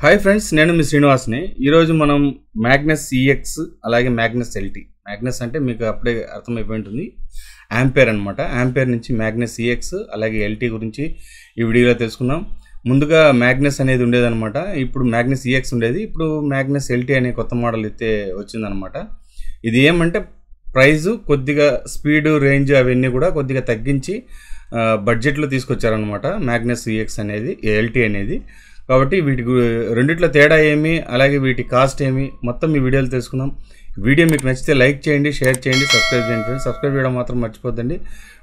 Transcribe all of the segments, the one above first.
Hi friends, నేను మీ శ్రీనివాస్ని. ఈరోజు మనం మ్యాగ్నస్ ఈఎక్స్ అలాగే మ్యాగ్నస్ ఎల్టీ. మ్యాగ్నస్ అంటే మీకు అప్పుడే అర్థమైపోయి ఉంటుంది, యాంపేర్ అనమాట. యాంపేర్ నుంచి మ్యాగ్నస్ ఈఎక్స్ అలాగే ఎల్టీ గురించి ఈ వీడియోలో తెలుసుకుందాం. ముందుగా మ్యాగ్నస్ అనేది ఉండేదన్నమాట, ఇప్పుడు మ్యాగ్నస్ ఈఎక్స్ ఉండేది, ఇప్పుడు మ్యాగ్నస్ ఎల్టీ అనే కొత్త మోడల్ అయితే వచ్చిందనమాట. ఇది ఏమంటే ప్రైజు కొద్దిగా స్పీడ్ రేంజ్ అవన్నీ కూడా కొద్దిగా తగ్గించి బడ్జెట్లో తీసుకొచ్చారనమాట మ్యాగ్నస్ ఈఎక్స్ అనేది, ఎల్టీ అనేది. కాబట్టి వీటికి రెండిట్లో తేడా ఏమి, అలాగే వీటి కాస్ట్ ఏమి, మొత్తం ఈ వీడియోలో తెలుసుకుందాం. వీడియో మీకు నచ్చితే లైక్ చేయండి, షేర్ చేయండి, సబ్స్క్రైబ్ చేయండి ఫ్రెండ్స్. సబ్స్క్రైబ్ చేయడం మాత్రం మర్చిపోద్దండి.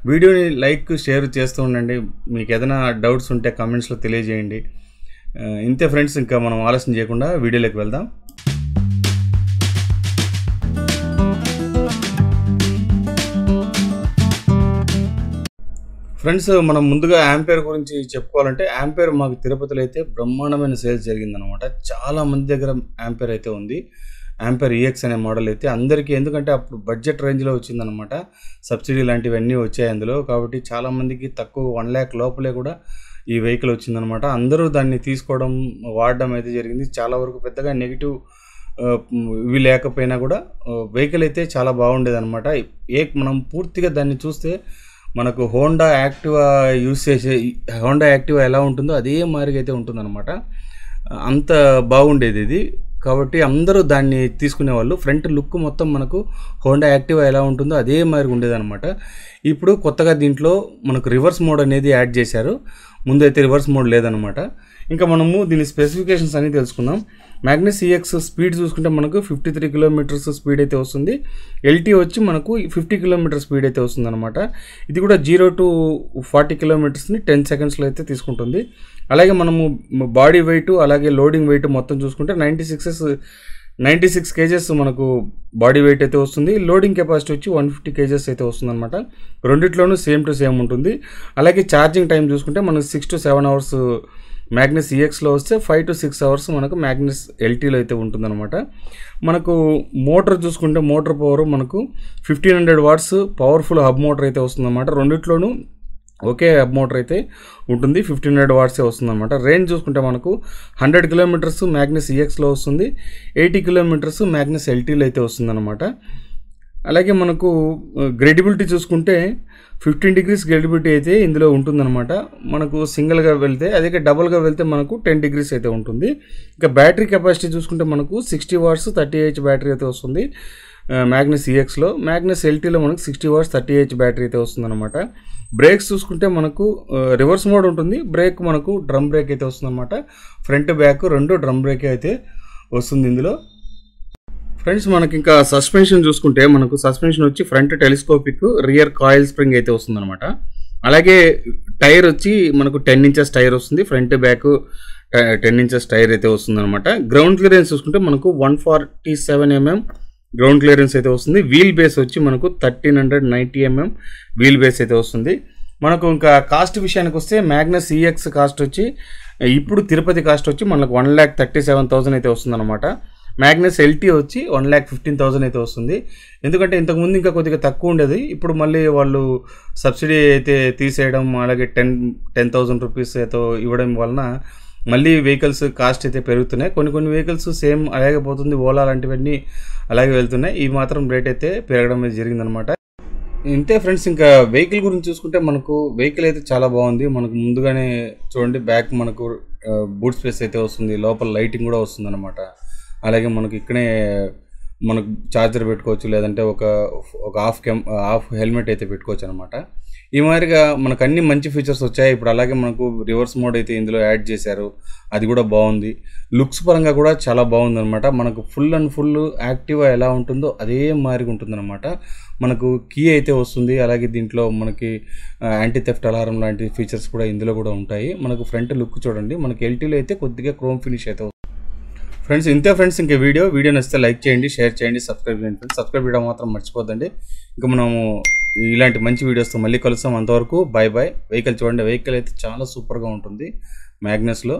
వీడియోని లైక్ షేర్ చేస్తూ ఉండండి. మీకు ఏదైనా డౌట్స్ ఉంటే కామెంట్స్లో తెలియజేయండి. ఇంతే ఫ్రెండ్స్, ఇంకా మనం ఆలస్యం చేయకుండా వీడియోలోకి వెళ్దాం. ఫ్రెండ్స్, మనం ముందుగా యాంపేర్ గురించి చెప్పుకోవాలంటే, యాంపేర్ మాకు తిరుపతిలో అయితే బ్రహ్మాండమైన సేల్స్ జరిగిందనమాట. చాలా మంది దగ్గర యాంపేర్ అయితే ఉంది. యాంపేర్ ఈఎక్స్ అనే మోడల్ అయితే అందరికీ, ఎందుకంటే అప్పుడు బడ్జెట్ రేంజ్లో వచ్చిందనమాట, సబ్సిడీ లాంటివన్నీ వచ్చాయి అందులో. కాబట్టి చాలామందికి తక్కువ 1 lakh లోపలే కూడా ఈ వెహికల్ వచ్చిందనమాట. అందరూ దాన్ని తీసుకోవడం, వాడడం అయితే జరిగింది. చాలా వరకు పెద్దగా నెగిటివ్ ఇవి లేకపోయినా కూడా వెహికల్ అయితే చాలా బాగుండేదన్నమాట. మనం పూర్తిగా దాన్ని చూస్తే మనకు హోండా యాక్టివా యూస్ చేసే హోండా యాక్టివా ఎలా ఉంటుందో అదే మాదిరిగా అయితే ఉంటుందన్నమాట. అంత బాగుండేది ఇది. కాబట్టి అందరూ దాన్ని తీసుకునేవాళ్ళు. ఫ్రంట్ లుక్ మొత్తం మనకు హోండా యాక్టివా ఎలా ఉంటుందో అదే మాదిరిగా ఉండేదన్నమాట. ఇప్పుడు కొత్తగా దీంట్లో మనకు రివర్స్ మోడ్ అనేది యాడ్ చేశారు. ముందు అయితే రివర్స్ మోడ్ లేదనమాట. ఇంకా మనము దీని స్పెసిఫికేషన్స్ అన్నీ తెలుసుకుందాం. మ్యాగ్నస్ ఈఎక్స్ స్పీడ్ చూసుకుంటే మనకు 53 కిలోమీటర్స్ స్పీడ్ అయితే వస్తుంది. ఎల్టీ వచ్చి మనకు 50 కిలోమీటర్ స్పీడ్ అయితే వస్తుంది అనమాట. ఇది కూడా 0 to 40 కిలోమీటర్స్ని 10 సెకండ్స్లో అయితే తీసుకుంటుంది. అలాగే మనము బాడీ వెయిట్ అలాగే లోడింగ్ వెయిట్ మొత్తం చూసుకుంటే 96 kgs మనకు బాడీ వెయిట్ అయితే వస్తుంది. లోడింగ్ కెపాసిటీ వచ్చి 150 kgs అయితే వస్తుంది అనమాట. రెండిట్లోనూ సేమ్ టు సేమ్ ఉంటుంది. అలాగే ఛార్జింగ్ టైం చూసుకుంటే మనకు 6 to 7 అవర్స్ మ్యాగ్నస్ ఈఎక్స్లో వస్తే 5 to 6 అవర్స్ మనకు మ్యాగ్నస్ ఎల్టీలో అయితే ఉంటుందన్నమాట. మనకు మోటార్ చూసుకుంటే మోటార్ పవర్ మనకు 1500 వాట్స్ పవర్ఫుల్ హబ్ మోటార్ అయితే వస్తుందన్నమాట. రెండిట్లోనూ ఒకే హబ్ మోటార్ అయితే ఉంటుంది, 1500 వాట్సే వస్తుందన్నమాట. రేంజ్ చూసుకుంటే మనకు 100 కిలోమీటర్స్ మ్యాగ్నస్ ఈఎక్స్లో వస్తుంది, 80 కిలోమీటర్స్ మ్యాగ్నస్ ఎల్టీలో అయితే వస్తుందన్నమాట. అలాగే మనకు గ్రేడబిలిటీ చూసుకుంటే 15 degrees గ్రేడబిలిటీ అయితే ఇందులో ఉంటుందన్నమాట. మనకు సింగిల్గా వెళ్తే, అదే డబుల్గా వెళ్తే మనకు 10 degrees అయితే ఉంటుంది. ఇంకా బ్యాటరీ కెపాసిటీ చూసుకుంటే మనకు 60 వాట్స్ 30Ah బ్యాటరీ అయితే వస్తుంది మ్యాగ్నస్ ఈఎక్స్లో. మ్యాగ్నస్ ఎల్టీలో మనకు 60 వాట్స్ 30Ah బ్యాటరీ అయితే వస్తుందన్నమాట. బ్రేక్స్ చూసుకుంటే మనకు రివర్స్ మోడ్ ఉంటుంది. బ్రేక్ మనకు డ్రమ్ బ్రేక్ అయితే వస్తుందన్నమాట. ఫ్రంట్ బ్యాక్ రెండు డ్రమ్ బ్రేక్ అయితే వస్తుంది ఇందులో. ఫ్రెండ్స్, మనకి ఇంకా సస్పెన్షన్ చూసుకుంటే మనకు సస్పెన్షన్ వచ్చి front telescopic, rear coil spring అయితే వస్తుందన్నమాట. అలాగే టైర్ వచ్చి మనకు 10 inches టైర్ వస్తుంది. ఫ్రంట్ బ్యాక్ 10 inches టైర్ అయితే వస్తుందన్నమాట. గ్రౌండ్ క్లియరెన్స్ చూసుకుంటే మనకు 147 mm గ్రౌండ్ క్లియరెన్స్ అయితే వస్తుంది. వీల్ బేస్ వచ్చి మనకు 1390 mm వీల్ బేస్ అయితే వస్తుంది. మనకు ఇంకా కాస్ట్ విషయానికి వస్తే మ్యాగ్నస్ ఈఎక్స్ కాస్ట్ వచ్చి ఇప్పుడు తిరుపతి కాస్ట్ వచ్చి మనకు 1,37,000 అయితే వస్తుందన్నమాట. మ్యాగ్నస్ ఎల్టీ వచ్చి 1,15,000 అయితే వస్తుంది. ఎందుకంటే ఇంతకుముందు ఇంకా కొద్దిగా తక్కువ ఉండేది, ఇప్పుడు మళ్ళీ వాళ్ళు సబ్సిడీ అయితే తీసేయడం, అలాగే 10,000 రూపీస్ అయితే ఇవ్వడం వలన మళ్ళీ వెహికల్స్ కాస్ట్ అయితే పెరుగుతున్నాయి. కొన్ని వెహికల్స్ సేమ్ అలాగే పోతుంది, ఓలా లాంటివన్నీ అలాగే వెళ్తున్నాయి. ఈ మాత్రం రేట్ అయితే పెరగడం అయితే జరిగిందనమాట. ఇంతే ఫ్రెండ్స్, ఇంకా వెహికల్ గురించి చూసుకుంటే మనకు వెహికల్ అయితే చాలా బాగుంది. మనకు ముందుగానే చూడండి, బ్యాక్ మనకు బూట్ స్పేస్ అయితే వస్తుంది, లోపల లైటింగ్ కూడా వస్తుంది అనమాట. అలాగే మనకు ఇక్కడే మనకు ఛార్జర్ పెట్టుకోవచ్చు, లేదంటే ఒక హాఫ్ హెల్మెట్ అయితే పెట్టుకోవచ్చు అనమాట. ఈ మాదిరిగా మనకు అన్ని మంచి ఫీచర్స్ వచ్చాయి ఇప్పుడు. అలాగే మనకు రివర్స్ మోడ్ అయితే ఇందులో యాడ్ చేశారు, అది కూడా బాగుంది. లుక్స్ పరంగా కూడా చాలా బాగుంది అనమాట. మనకు ఫుల్ యాక్టివా ఎలా ఉంటుందో అదే మాదిరిగా ఉంటుందన్నమాట. మనకు కీ అయితే వస్తుంది. అలాగే దీంట్లో మనకి యాంటీ థెఫ్ట్ అలారం లాంటి ఫీచర్స్ కూడా ఇందులో కూడా ఉంటాయి. మనకు ఫ్రంట్ లుక్ చూడండి, మనకి ఎల్టీలో అయితే కొద్దిగా క్రోమ్ ఫినిష్ అయితే ఫ్రెండ్స్. ఇంతే ఫ్రెండ్స్, ఇంకా వీడియో నచ్చితే లైక్ చేయండి, షేర్ చేయండి, సబ్స్క్రైబ్ చేయండి ఫ్రెండ్స్. సబ్స్క్రైబ్ చేయడం మాత్రం మర్చిపోద్దండి. ఇంకా మనము ఇలాంటి మంచి వీడియోస్తో మళ్ళీ కలుస్తాం. అంతవరకు బాయ్. వెహికల్ చూడండి, వెహికల్ అయితే చాలా సూపర్గా ఉంటుంది మ్యాగ్నస్లో.